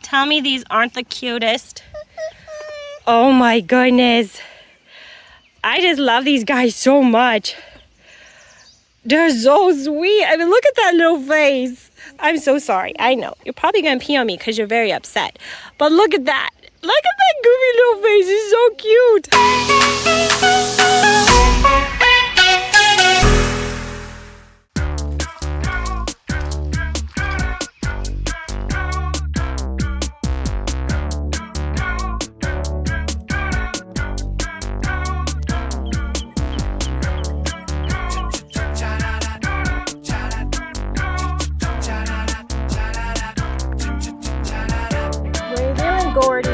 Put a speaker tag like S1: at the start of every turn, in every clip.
S1: Tell me these aren't the cutest. Oh my goodness. I just love these guys so much. They're so sweet. I mean, look at that little face. I'm so sorry. I know. You're probably going to pee on me because you're very upset. But look at that. Look at that goofy little face. He's so cute. Gordy.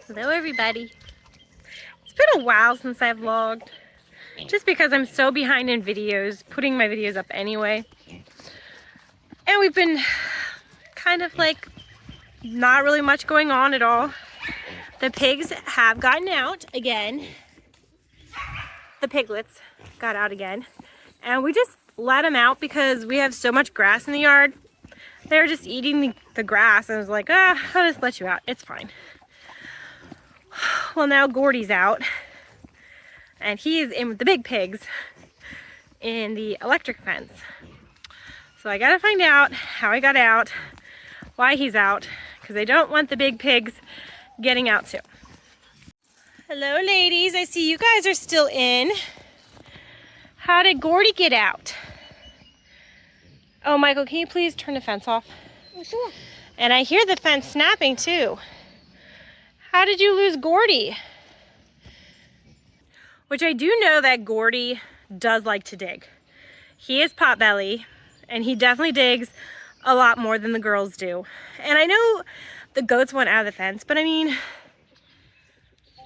S1: Hello everybody. It's been a while since I've vlogged, just because I'm so behind in videos, putting my videos up anyway. And we've been kind of like not really much going on at all. The pigs have gotten out again. The piglets got out again. And we just let them out because we have so much grass in the yard. They were just eating the grass and I was like, I'll just let you out. It's fine. Well, now Gordy's out and he is in with the big pigs in the electric fence. So I gotta find out how he got out, why he's out, because I don't want the big pigs getting out too. Hello ladies, I see you guys are still in. How did Gordy get out? Oh, Michael, can you please turn the fence off? Sure. And I hear the fence snapping too. How did you lose Gordy? Which I do know that Gordy does like to dig. He is potbelly and he definitely digs a lot more than the girls do. And I know the goats went out of the fence, but I mean,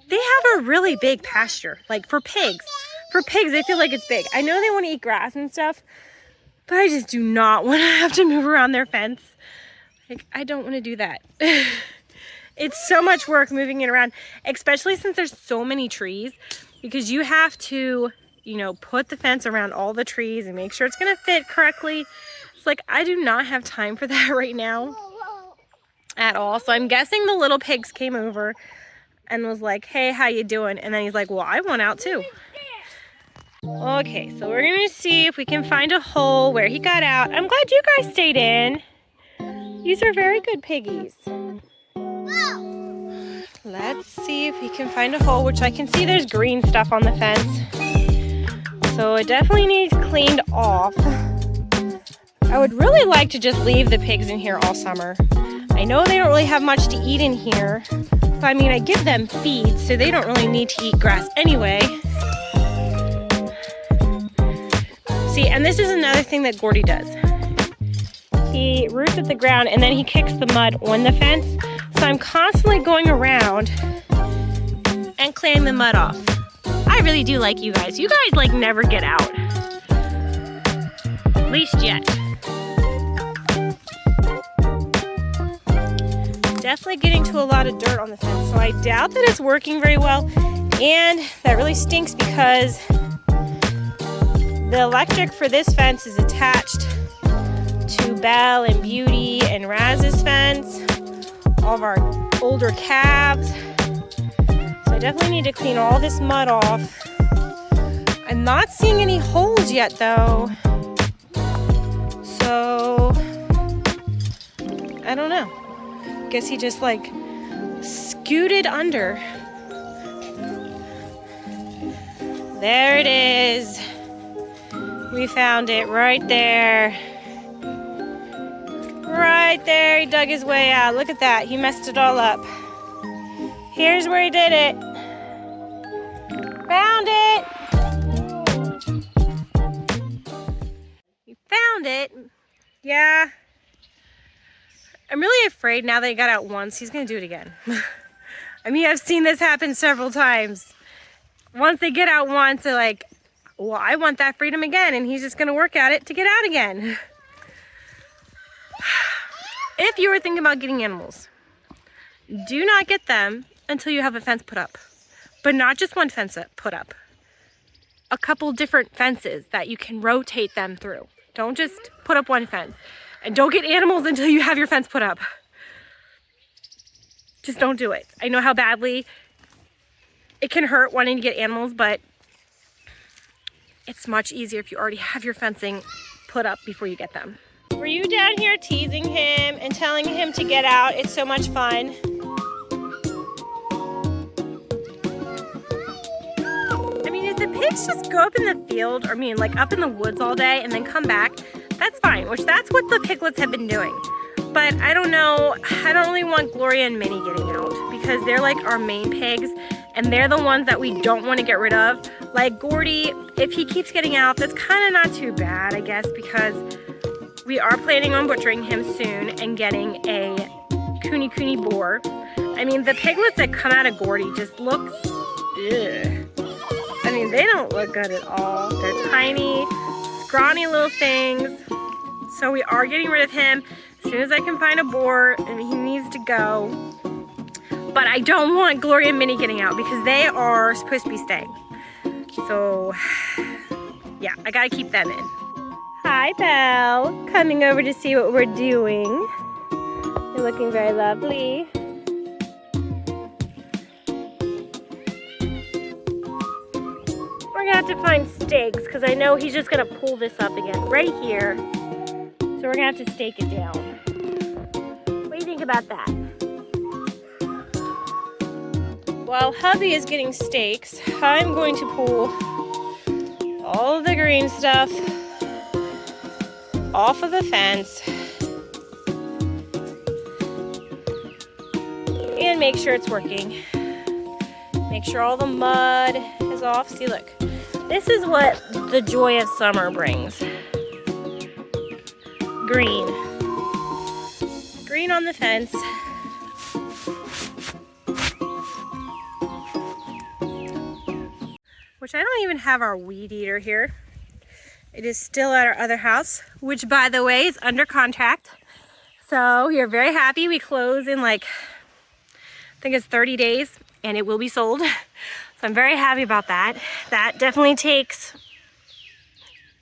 S1: they have a really big pasture. Like for pigs. For pigs, they feel like it's big. I know they want to eat grass and stuff, but I just do not want to have to move around their fence. Like, I don't want to do that. It's so much work moving it around, especially since there's so many trees, because you have to, you know, put the fence around all the trees and make sure it's going to fit correctly. It's like, I do not have time for that right now at all. So I'm guessing the little pigs came over and was like, hey, how you doing? And then he's like, well, I want out too. Okay, so we're going to see if we can find a hole where he got out. I'm glad you guys stayed in. These are very good piggies. Let's see if we can find a hole, which I can see there's green stuff on the fence. So it definitely needs cleaned off. I would really like to just leave the pigs in here all summer. I know they don't really have much to eat in here, but I mean, I give them feed, so they don't really need to eat grass anyway. See, and this is another thing that Gordy does. He roots at the ground and then he kicks the mud on the fence. So I'm constantly going around and clearing the mud off. I really do like you guys. You guys like never get out. At least yet. Definitely getting to a lot of dirt on the fence. So I doubt that it's working very well. And that really stinks because the electric for this fence is attached to Belle and Beauty and Raz's fence. All of our older calves. So I definitely need to clean all this mud off. I'm not seeing any holes yet though. So I don't know. Guess he just like scooted under. There it is. We found it right there. Right there, he dug his way out. Look at that, he messed it all up. Here's where he did it. Found it. You found it. Yeah. I'm really afraid now that he got out once, he's gonna do it again. I mean, I've seen this happen several times. Once they get out once, they're like, well, I want that freedom again, and he's just gonna work at it to get out again. If you were thinking about getting animals, do not get them until you have a fence put up. But not just one fence put up. A couple different fences that you can rotate them through. Don't just put up one fence. And don't get animals until you have your fence put up. Just don't do it. I know how badly it can hurt wanting to get animals, but it's much easier if you already have your fencing put up before you get them. Were you down here teasing him and telling him to get out? It's so much fun. I mean, if the pigs just go up in the field, or I mean, like up in the woods all day and then come back, that's fine, which that's what the piglets have been doing. But I don't know, I don't really want Gloria and Minnie getting out because they're like our main pigs and they're the ones that we don't want to get rid of. Like Gordy, if he keeps getting out, that's kind of not too bad, I guess, because we are planning on butchering him soon and getting a Kune boar. I mean, the piglets that come out of Gordy just look, ugh. I mean, they don't look good at all. They're tiny, scrawny little things. So we are getting rid of him as soon as I can find a boar, and he needs to go. But I don't want Gloria and Minnie getting out because they are supposed to be staying. So yeah, I gotta keep them in. Hi, Belle. Coming over to see what we're doing. You're looking very lovely. We're gonna have to find stakes because I know he's just gonna pull this up again right here. So we're gonna have to stake it down. What do you think about that? While hubby is getting stakes, I'm going to pull all of the green stuff off of the fence and make sure it's working. Make sure all the mud is off. See, look, this is what the joy of summer brings. Green. Green on the fence. Which I don't even have our weed eater here. It is still at our other house, which by the way is under contract. So we are very happy. We close in like, I think it's 30 days and it will be sold. So I'm very happy about that. That definitely takes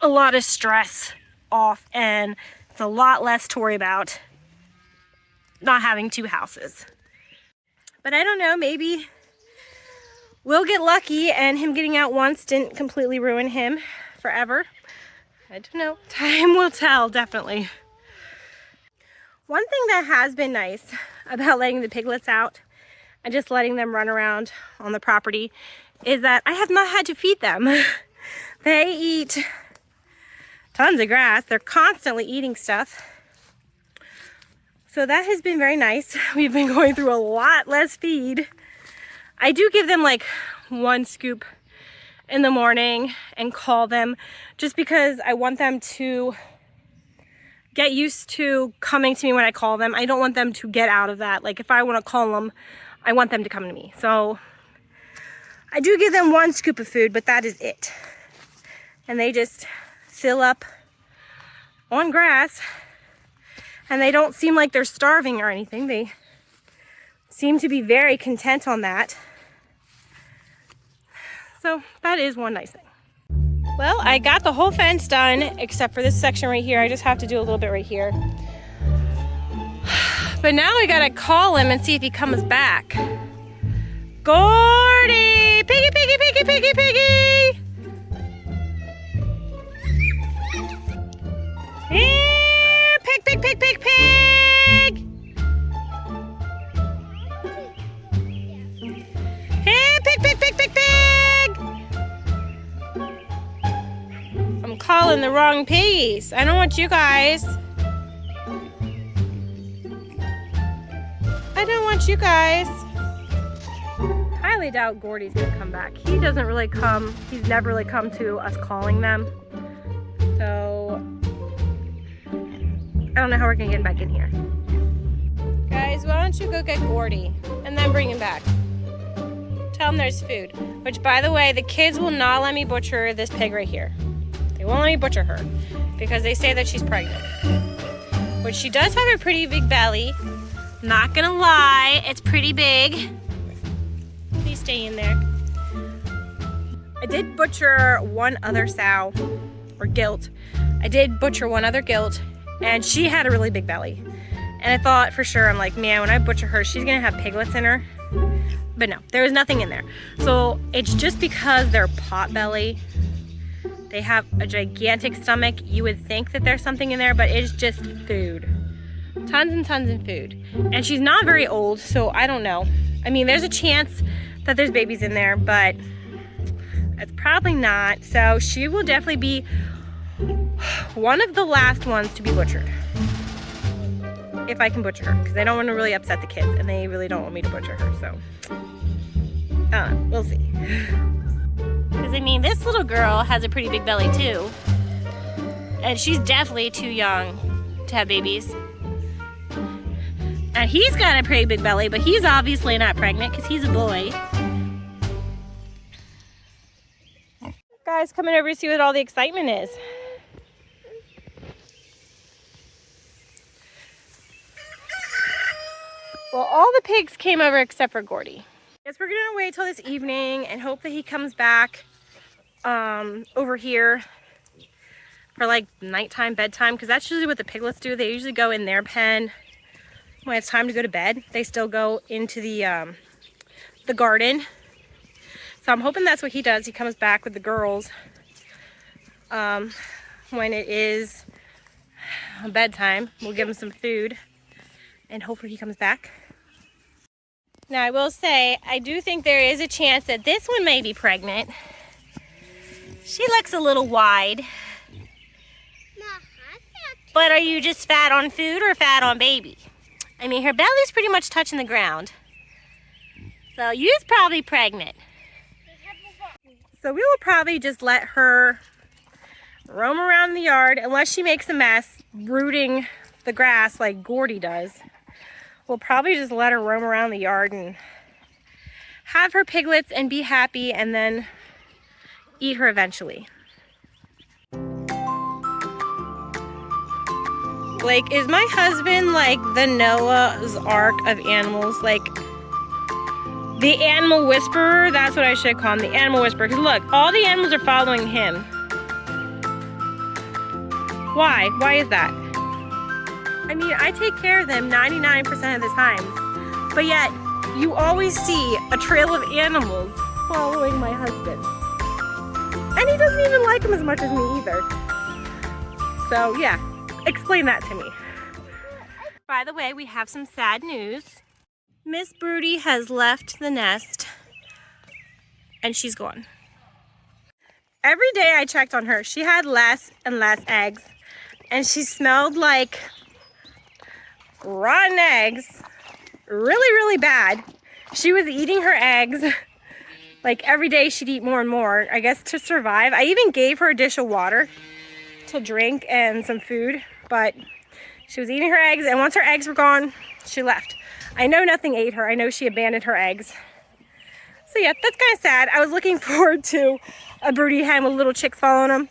S1: a lot of stress off and it's a lot less to worry about not having two houses. But I don't know, maybe we'll get lucky and him getting out once didn't completely ruin him forever. I don't know. Time will tell, definitely. One thing that has been nice about letting the piglets out and just letting them run around on the property is that I have not had to feed them. They eat tons of grass. They're constantly eating stuff. So that has been very nice. We've been going through a lot less feed. I do give them like one scoop in the morning and call them just because I want them to get used to coming to me when I call them. I don't want them to get out of that. Like if I want to call them, I want them to come to me. So I do give them one scoop of food, but that is it. And they just fill up on grass and they don't seem like they're starving or anything. They seem to be very content on that. So that is one nice thing. Well, I got the whole fence done except for this section right here. I just have to do a little bit right here. But now we gotta call him and see if he comes back. Gordy! Piggy, piggy, piggy, piggy, piggy! Here! Pig, pig, pig, pig, pig! Here! Pig, pig, pig, pig, pig! I'm calling the wrong piggies. I don't want you guys. I don't want you guys. Highly doubt Gordy's gonna come back. He doesn't really come, he's never really come to us calling them. So, I don't know how we're gonna get him back in here. Guys, why don't you go get Gordy and then bring him back? Tell him there's food. Which, by the way, the kids will not let me butcher this pig right here. They won't let me butcher her because they say that she's pregnant. Which she does have a pretty big belly. Not gonna lie, it's pretty big. Please stay in there. I did butcher one other sow, or gilt. I did butcher one other gilt, and she had a really big belly. And I thought for sure, I'm like, man, when I butcher her, she's gonna have piglets in her. But no, there was nothing in there. So it's just because they're pot belly. They have a gigantic stomach. You would think that there's something in there, but it's just food. Tons and tons of food. And she's not very old, so I don't know. I mean, there's a chance that there's babies in there, but it's probably not. So she will definitely be one of the last ones to be butchered. If I can butcher her, because I don't want to really upset the kids, and they really don't want me to butcher her, so we'll see. Because I mean, this little girl has a pretty big belly too, and she's definitely too young to have babies. And he's got a pretty big belly, but he's obviously not pregnant because he's a boy. Guys, coming over to see what all the excitement is. Well, all the pigs came over except for Gordy. Guess we're gonna wait till this evening and hope that he comes back over here for like nighttime, bedtime, because that's usually what the piglets do. They usually go in their pen when it's time to go to bed. They still go into the garden. So I'm hoping that's what he does. He comes back with the girls when it is bedtime. We'll give him some food and hopefully he comes back. Now I will say, I do think there is a chance that this one may be pregnant. She looks a little wide. But are you just fat on food or fat on baby? I mean, her belly's pretty much touching the ground. So you're probably pregnant. So we will probably just let her roam around the yard unless she makes a mess rooting the grass like Gordy does. We'll probably just let her roam around the yard and have her piglets and be happy and then eat her eventually. Like, is my husband like the Noah's Ark of animals? Like, the animal whisperer? That's what I should call him, the animal whisperer. Because look, all the animals are following him. Why? Why is that? I mean, I take care of them 99% of the time. But yet, you always see a trail of animals following my husband. And he doesn't even like them as much as me either. So, yeah. Explain that to me. By the way, we have some sad news. Miss Broody has left the nest and she's gone. Every day I checked on her, she had less and less eggs and she smelled like rotten eggs. Really, really bad. She was eating her eggs. Like every day she'd eat more and more, I guess to survive. I even gave her a dish of water to drink and some food, but she was eating her eggs, and once her eggs were gone, she left. I know nothing ate her. I know she abandoned her eggs. So yeah, that's kind of sad. I was looking forward to a broody hen with little chicks following them,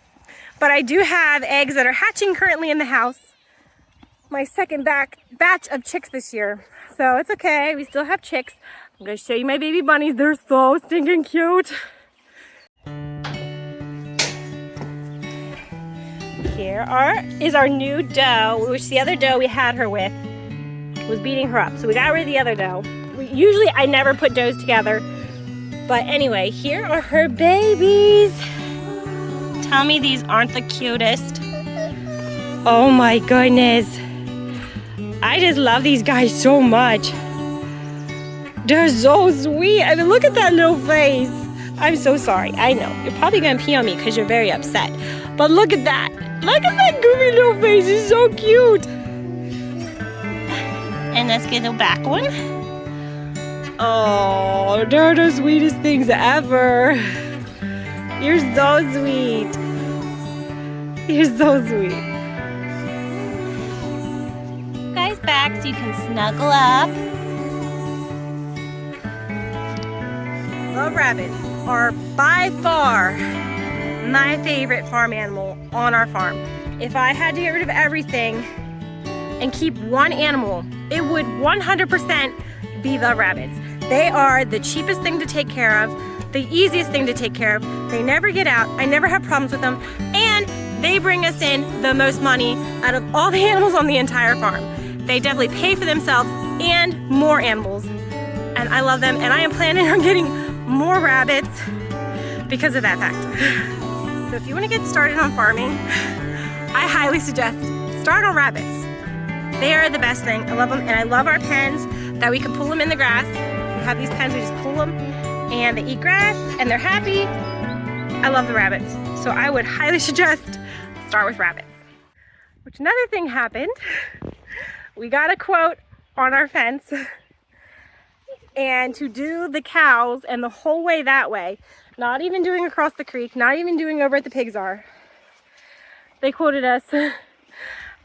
S1: but I do have eggs that are hatching currently in the house. My second batch of chicks this year, so it's okay. We still have chicks. I'm gonna show you my baby bunnies. They're so stinking cute. Here is our new doe, which the other doe we had her with was beating her up. So we got rid of the other doe. Usually I never put does together. But anyway, here are her babies. Tell me these aren't the cutest. Oh my goodness. I just love these guys so much. They're so sweet. I mean, look at that little face. I'm so sorry. I know. You're probably going to pee on me because you're very upset. But look at that. Look at that goofy little face. It's so cute. And let's get the back one. Oh, they're the sweetest things ever. You're so sweet. You're so sweet. Guys, back so you can snuggle up. The rabbits are by far my favorite farm animal on our farm. If I had to get rid of everything and keep one animal, it would 100% be the rabbits. They are the cheapest thing to take care of, the easiest thing to take care of. They never get out. I never have problems with them. And they bring us in the most money out of all the animals on the entire farm. They definitely pay for themselves and more animals. And I love them. And I am planning on getting more rabbits because of that fact. So if you want to get started on farming, I highly suggest start on rabbits. They are the best thing. I love them. And I love our pens that we can pull them in the grass. We have these pens, we just pull them and they eat grass and they're happy. I love the rabbits. So I would highly suggest start with rabbits. Which another thing happened. We got a quote on our fence and to do the cows and the whole way that way, not even doing across the creek, not even doing over at the Pigs R, they quoted us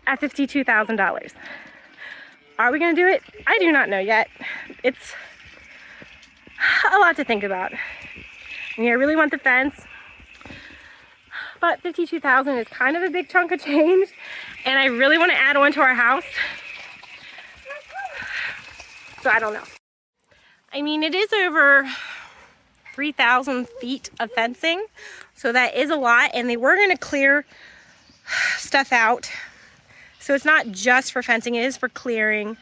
S1: at $52,000. Are we gonna do it? I do not know yet. It's a lot to think about. I mean, I really want the fence, but $52,000 is kind of a big chunk of change, and I really want to add on to our house. So I don't know. I mean, it is over 3,000 feet of fencing, so that is a lot, and they were going to clear stuff out. So it's not just for fencing, it is for clearing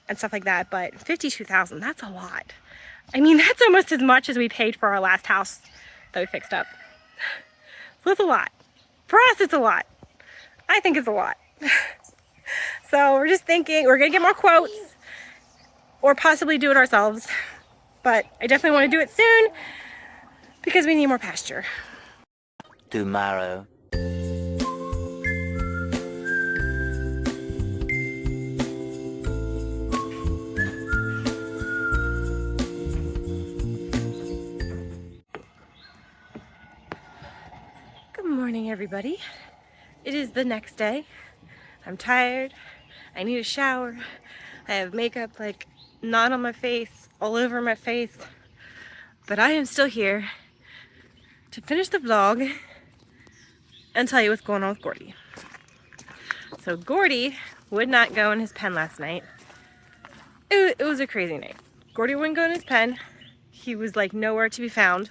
S1: and stuff like that, but $52,000, that's a lot. I mean, that's almost as much as we paid for our last house that we fixed up. So it's a lot. For us, it's a lot. I think it's a lot. So we're just thinking, we're gonna get more quotes or possibly do it ourselves. But I definitely wanna do it soon because we need more pasture.
S2: Tomorrow.
S1: Good morning, everybody. It is the next day. I'm tired. I need a shower. I have makeup like not on my face, all over my face. But I am still here to finish the vlog and tell you what's going on with Gordy. So Gordy would not go in his pen last night. It was a crazy night. Gordy wouldn't go in his pen. He was like nowhere to be found.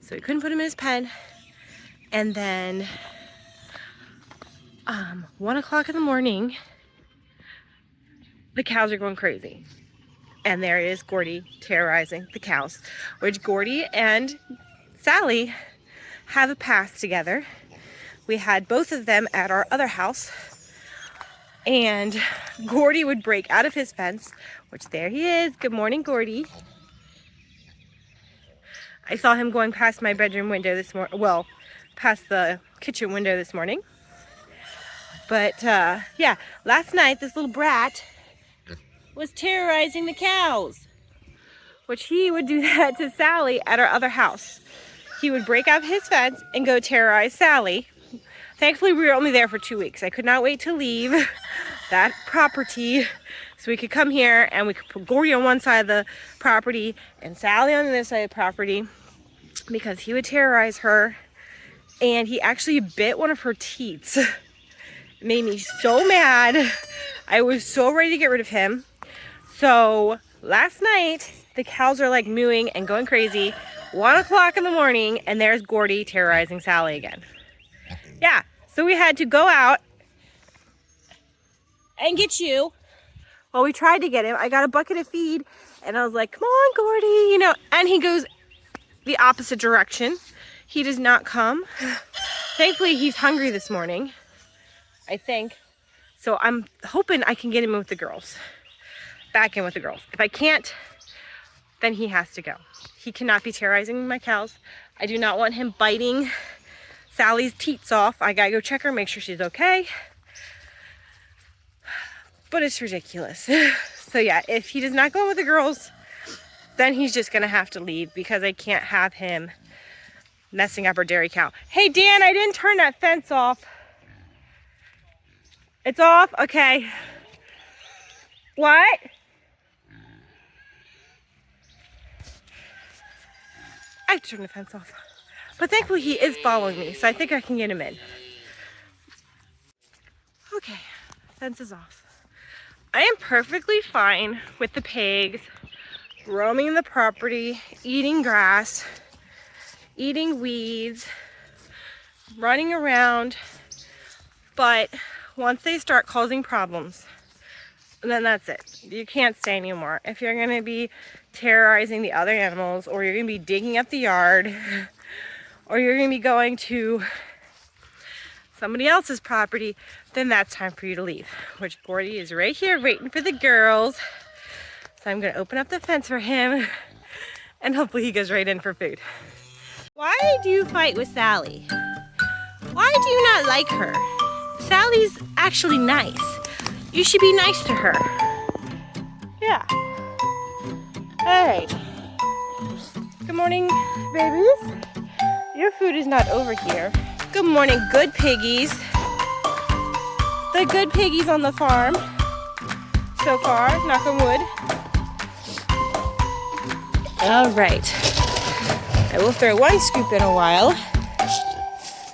S1: So we couldn't put him in his pen. And then 1 o'clock in the morning, the cows are going crazy. And there is Gordy terrorizing the cows, which Gordy and Sally have a past together. We had both of them at our other house, and Gordy would break out of his fence, which there he is. Good morning, Gordy. I saw him going past my bedroom window this morning, well, past the kitchen window this morning. But yeah, last night this little brat was terrorizing the cows, which he would do that to Sally at our other house. He would break out his fence and go terrorize Sally. Thankfully, we were only there for 2 weeks. I could not wait to leave that property so we could come here and we could put Gordy on one side of the property and Sally on the other side of the property, because he would terrorize her. And he actually bit one of her teats. It made me so mad. I was so ready to get rid of him. So last night, the cows are like mooing and going crazy. 1 o'clock in the morning, and there's Gordy terrorizing Sally again. Yeah, so we had to go out and get you. Well, we tried to get him. I got a bucket of feed, and I was like, come on, Gordy, you know, and he goes the opposite direction. He does not come. Thankfully, he's hungry this morning, I think. So I'm hoping I can get him with the girls. Back in with the girls. If I can't, then he has to go. He cannot be terrorizing my cows. I do not want him biting Sally's teats off. I gotta go check her, make sure she's okay. But it's ridiculous. So yeah, if he does not go in with the girls, then he's just gonna have to leave, because I can't have him messing up our dairy cow. Hey Dan, I didn't turn that fence off. It's off? Okay. What? I have to turn the fence off. But thankfully he is following me, so I think I can get him in. Okay, fence is off. I am perfectly fine with the pigs roaming the property, eating grass, eating weeds, running around. But once they start causing problems, then that's it. You can't stay anymore. If you're going to be terrorizing the other animals, or you're going to be digging up the yard, or you're going to be going to somebody else's property, then that's time for you to leave. Which Gordy is right here waiting for the girls. So I'm going to open up the fence for him, and hopefully he goes right in for food. Why do you fight with Sally? Why do you not like her? Sally's actually nice. You should be nice to her. Yeah. All right. Good morning, babies. Your food is not over here. Good morning, good piggies. The good piggies on the farm. So far, knock on wood. All right. I will throw one scoop in a while.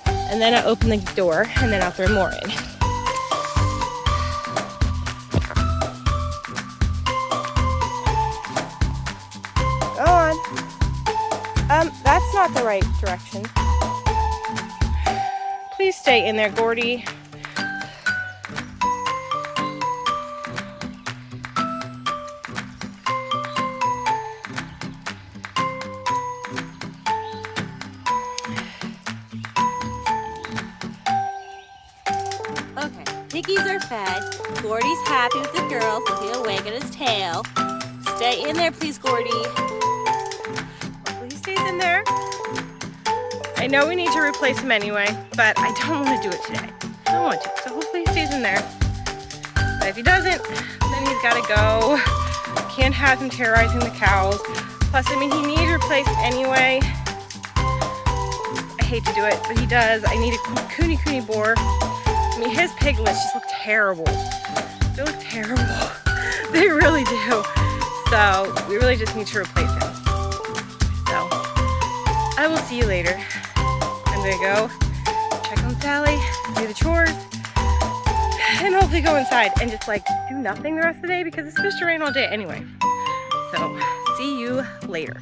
S1: And then I'll open the door, and then I'll throw more in. Go on. That's not the right direction. Please stay in there, Gordy. Okay, piggies are fed. Gordy's happy with the girls, so he'll wag at his tail. Stay in there, please, Gordy. Hopefully he stays in there. I know we need to replace him anyway, but I don't want to do it today. I don't want to, so hopefully he stays in there. But if he doesn't, then he's got to go. Can't have him terrorizing the cows. Plus, I mean, he needs replaced anyway. I hate to do it, but he does. I need a Kune boar. I mean, his piglets just look terrible. They look terrible. They really do. So, we really just need to replace him. So, I will see you later. I'm gonna go check on Sally, do the chores, and hopefully go inside and just like do nothing the rest of the day because it's supposed to rain all day anyway. So, see you later.